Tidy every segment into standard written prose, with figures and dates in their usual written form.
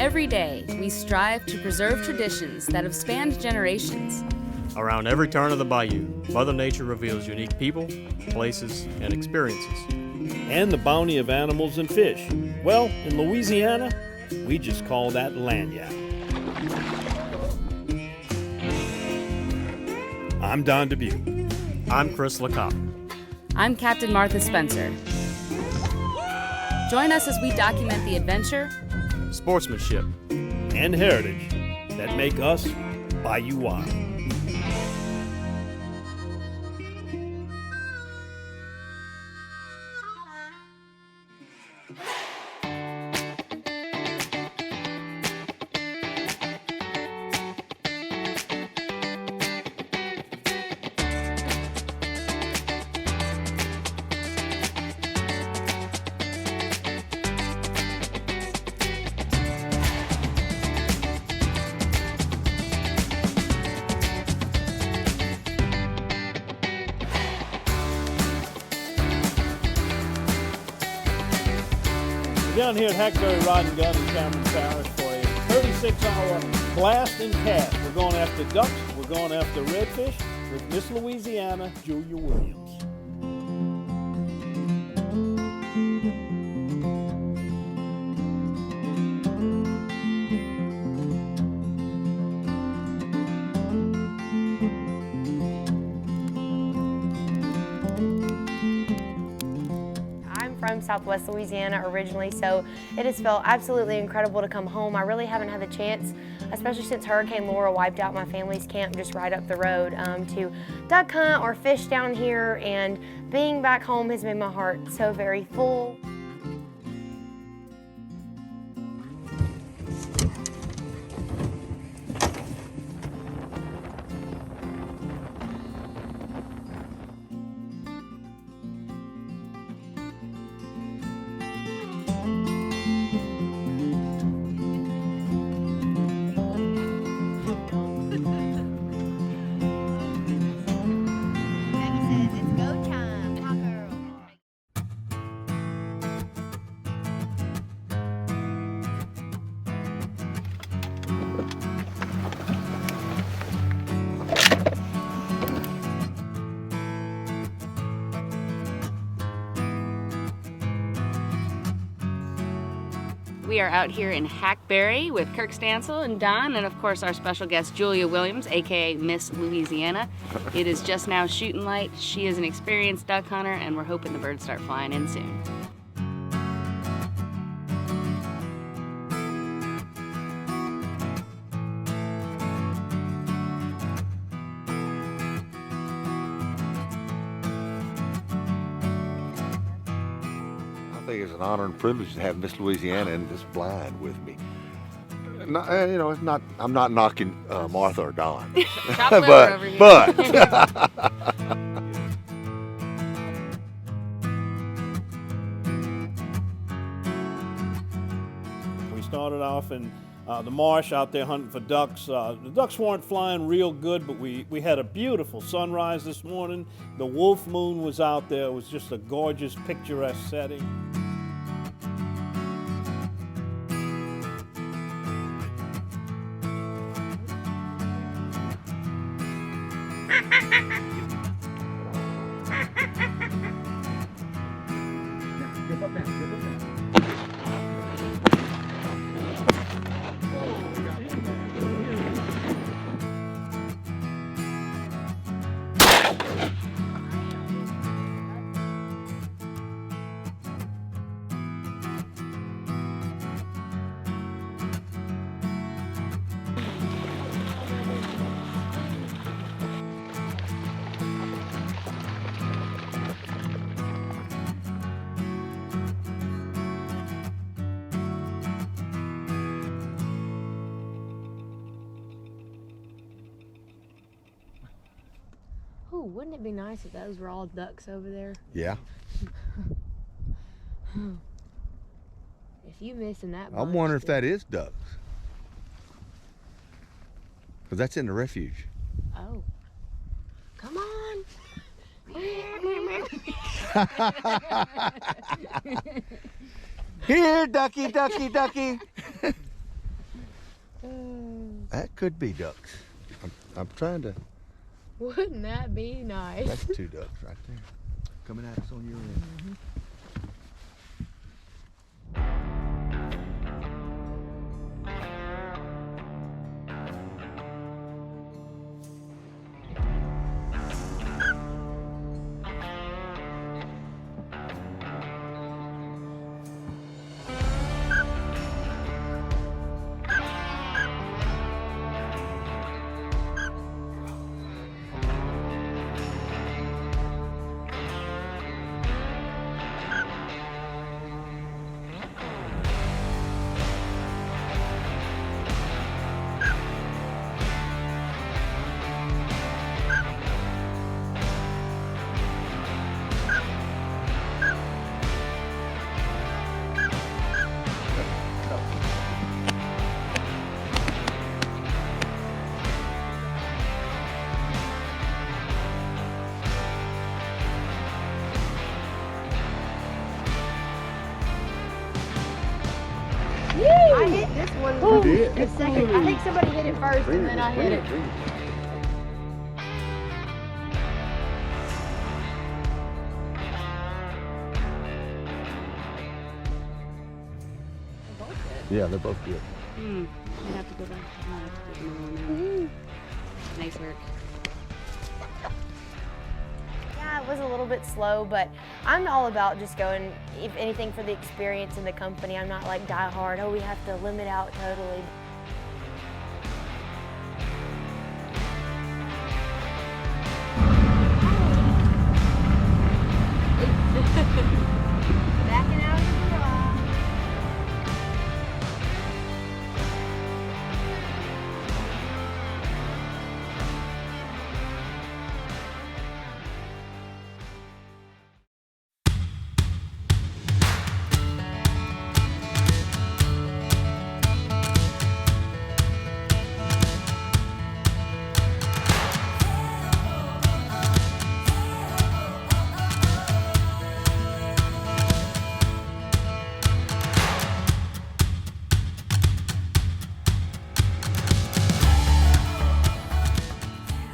Every day, we strive to preserve traditions that have spanned generations. Around every turn of the bayou, Mother Nature reveals unique people, places, and experiences. And the bounty of animals and fish. Well, in Louisiana, we just call that lagniappe. I'm Don Dubuque. I'm Chris LeCoq. I'm Captain Martha Spencer. Join us as we document the adventure, Sportsmanship, and heritage that make us Bayou Wild. Down here at Hackberry Rod Gun in Cameron Parish for a 36-hour blast and cast. We're going after ducks, we're going after redfish with Miss Louisiana, Julia Williams. From Southwest Louisiana originally, so it has felt absolutely incredible to come home. I really haven't had the chance, especially since Hurricane Laura wiped out my family's camp just right up the road, to duck hunt or fish down here, and being back home has made my heart so very full. We are out here in Hackberry with Kirk Stansel and Don, and of course our special guest Julia Williams, aka Miss Louisiana. It is just now shooting light. She is an experienced duck hunter, and we're hoping the birds start flying in soon. I think it's an honor and privilege to have Miss Louisiana in this blind with me. Not, you know, it's not. I'm not knocking Martha or Don, over here. but We started off in the marsh out there hunting for ducks. The ducks weren't flying real good, but we had a beautiful sunrise this morning. The wolf moon was out there. It was just a gorgeous, picturesque setting. Oh, wouldn't it be nice if those were all ducks over there? yeah. If you missing that, I'm wondering if that is ducks, because that's in the refuge. Oh, come on! Here, ducky, ducky, ducky. That could be ducks. I'm trying to. Wouldn't that be nice? That's 2 ducks right there. Coming at us on your end. I hit this one the second. I think somebody hit it first and then I hit it. Yeah, they're both good. I have to go back. I have to take another one out. Nice work. Yeah, it was a little bit slow, but I'm all about just going, if anything, for the experience in the company. I'm not like die hard, oh, we have to limit out totally. Backing out of the garage.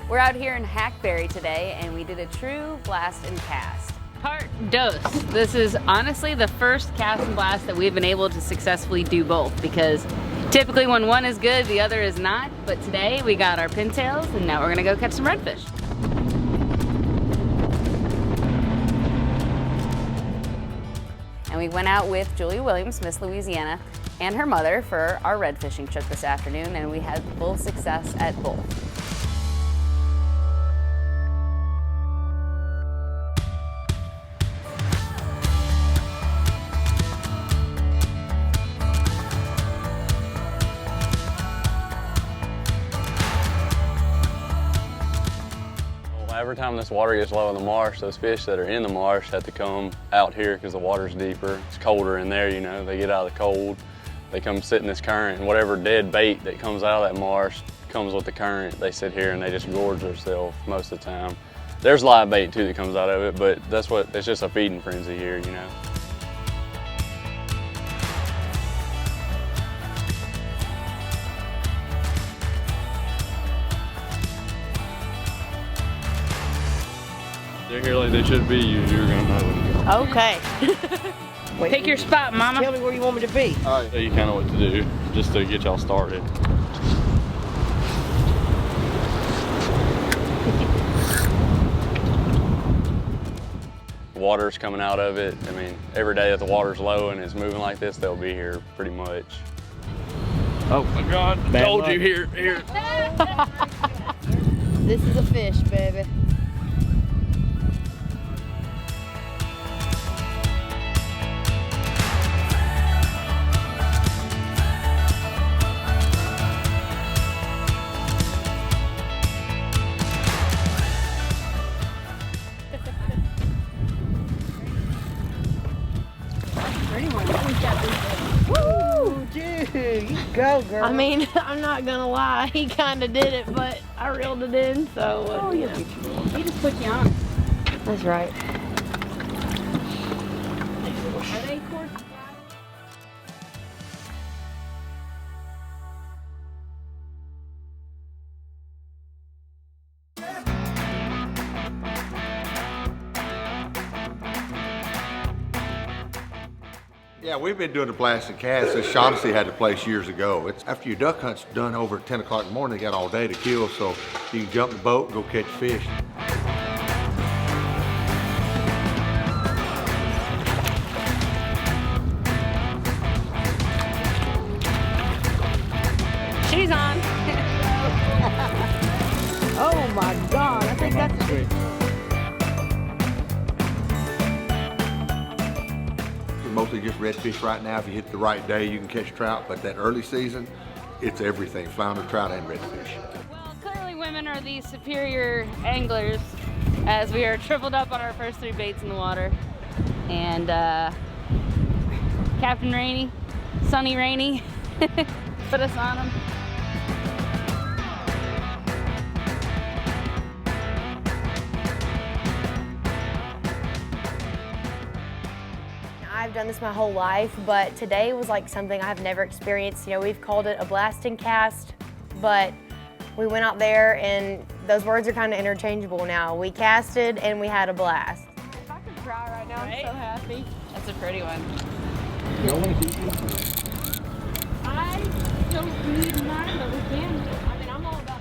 We're out here in Hackberry today, and we did a true blast and cast. Part dos. This is honestly the first cast and blast that we've been able to successfully do both, because typically when one is good, the other is not. But today we got our pintails, and now we're gonna go catch some redfish. And we went out with Julia Williams, Miss Louisiana, and her mother for our red fishing trip this afternoon, and we had full success at both. Every time this water gets low in the marsh, those fish that are in the marsh have to come out here because the water's deeper. It's colder in there, you know. They get out of the cold. They come sit in this current, and whatever dead bait that comes out of that marsh comes with the current. They sit here and they just gorge themselves most of the time. There's live bait too that comes out of it, but it's just a feeding frenzy here, you know. They're here like they should be, you're gonna know them. Okay. Pick your spot, Mama. Tell me where you want me to be. All right. Tell you kind of what to do, just to get y'all started. Water's coming out of it. I mean, every day that the water's low and it's moving like this, they'll be here pretty much. Oh my God, Bad told luck. you, here. This is a fish, baby. Woo, dude, you go, girl. I mean, I'm not gonna lie, he kind of did it, but I reeled it in, so you know. He just put you on. That's right. Are they quartz? Yeah, we've been doing the blast and cast since Shaughnessy had the place years ago. It's after your duck hunt's done over at 10 o'clock in the morning, they got all day to kill, so you can jump in the boat and go catch fish. She's on. Oh my God, I think that's Sweet. It's mostly just redfish right now. If you hit the right day, you can catch trout, but that early season, it's everything, flounder, trout, and redfish. Well, clearly women are the superior anglers as we are tripled up on our first 3 baits in the water. And Captain Rainey, Sunny Rainey, put us on them. I've done this my whole life, but today was like something I've never experienced. You know, we've called it a blast and cast, but we went out there and those words are kind of interchangeable now. We casted and we had a blast. If I could cry right now, Right? I'm so happy. That's a pretty one. I don't need mine, but we can. I mean, I'm all about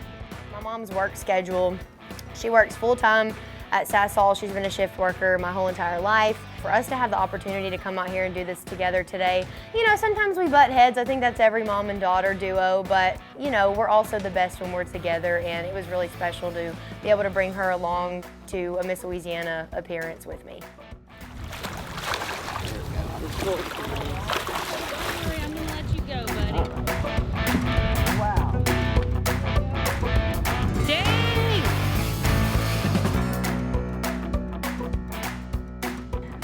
My mom's work schedule, she works full-time at Sasol. She's been a shift worker my whole entire life. For us to have the opportunity to come out here and do this together today, you know, sometimes we butt heads. I think that's every mom and daughter duo, but you know, we're also the best when we're together, and it was really special to be able to bring her along to a Miss Louisiana appearance with me. Don't worry, I'm gonna let you go, buddy. wow. Dang!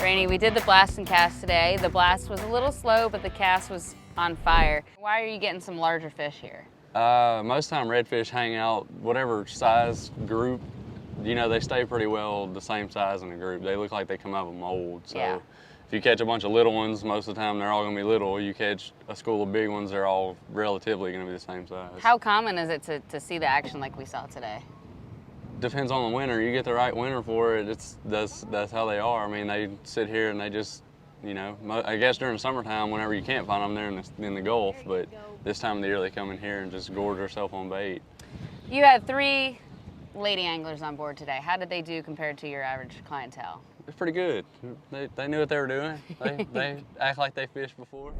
Rainey, we did the blast and cast today. The blast was a little slow, but the cast was on fire. Why are you getting some larger fish here? Most time redfish hang out whatever size group, you know, they stay pretty well the same size in a group. They look like they come out of a mold. So Yeah. if you catch a bunch of little ones, most of the time they're all gonna be little. You catch a school of big ones, they're all relatively gonna be the same size. How common is it to see the action like we saw today? Depends on the winter. You get the right winter for it, that's how they are. I mean, they sit here and they just, you know, I guess during the summertime, whenever you can't find them, they're in the Gulf, but this time of the year they come in here and just gorge herself on bait. You had 3 lady anglers on board today. How did they do compared to your average clientele? It's pretty good. They knew what they were doing. They act like they fished before.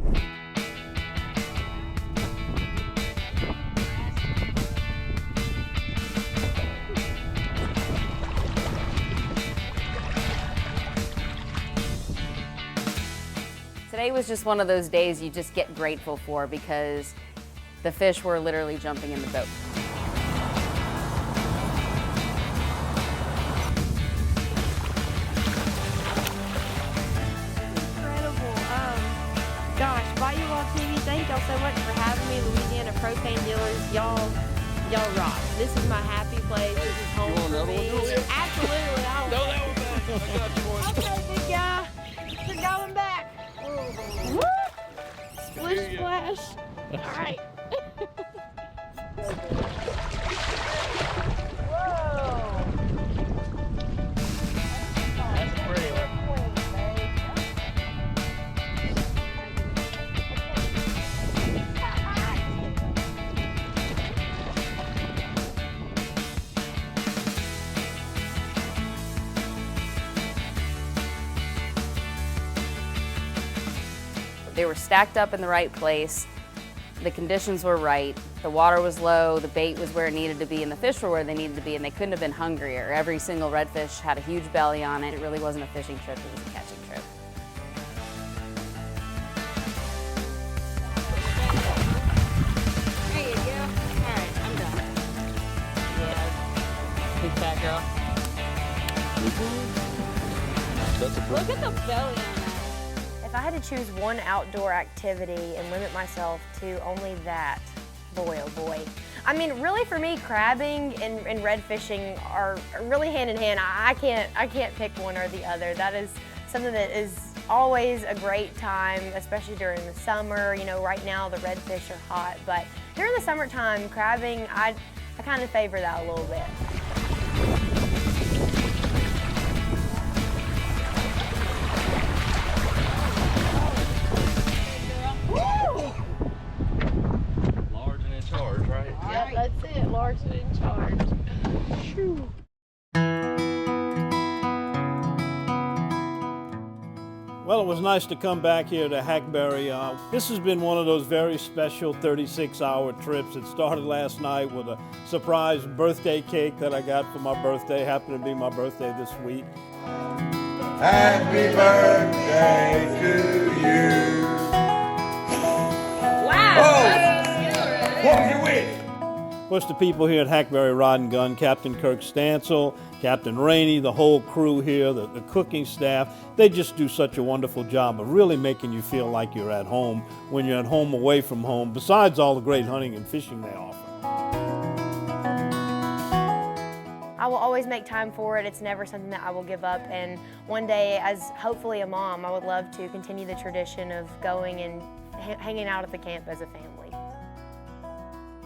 Today was just one of those days you just get grateful for because the fish were literally jumping in the boat. incredible. Gosh, Bayou Wild TV, thank y'all so much for having me. Louisiana propane dealers, y'all rock. This is my happy place. This is home for me. Absolutely. Okay, big guy. We're going back. Woo! Splish splash. All right. They were stacked up in the right place. The conditions were right. The water was low, the bait was where it needed to be, and the fish were where they needed to be, and they couldn't have been hungrier. Every single redfish had a huge belly on it. It really wasn't a fishing trip, it was a catching trip. There you go. All right, I'm done. Yeah. Big fat girl. Look at the belly on that. If I had to choose one outdoor activity and limit myself to only that, boy oh boy. I mean, really for me, crabbing and red fishing are really hand in hand. I can't pick one or the other. That is something that is always a great time, especially during the summer. You know, right now the redfish are hot, but during the summertime, crabbing, I kind of favor that a little bit. Mark's in charge. Shoo. Well, it was nice to come back here to Hackberry. This has been one of those very special 36-hour trips. It started last night with a surprise birthday cake that I got for my birthday. Happened to be my birthday this week. Happy birthday to you. Wow! Oh! What was your wish? Of course, the people here at Hackberry Rod Gun, Captain Kirk Stansel, Captain Rainey, the whole crew here, the cooking staff, they just do such a wonderful job of really making you feel like you're at home when you're at home away from home, besides all the great hunting and fishing they offer. I will always make time for it. It's never something that I will give up. And one day, as hopefully a mom, I would love to continue the tradition of going and hanging out at the camp as a family.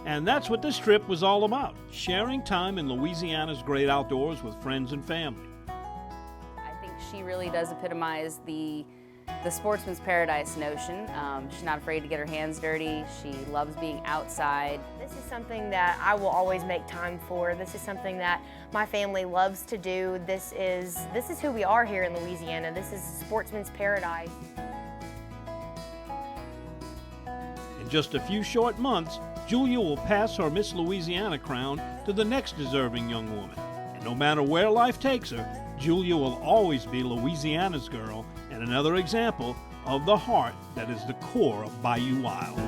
And that's what this trip was all about, sharing time in Louisiana's great outdoors with friends and family. I think she really does epitomize the sportsman's paradise notion. She's not afraid to get her hands dirty. She loves being outside. This is something that I will always make time for. This is something that my family loves to do. This is who we are here in Louisiana. This is sportsman's paradise. In just a few short months, Julia will pass her Miss Louisiana crown to the next deserving young woman. And no matter where life takes her, Julia will always be Louisiana's girl and another example of the heart that is the core of Bayou Wild.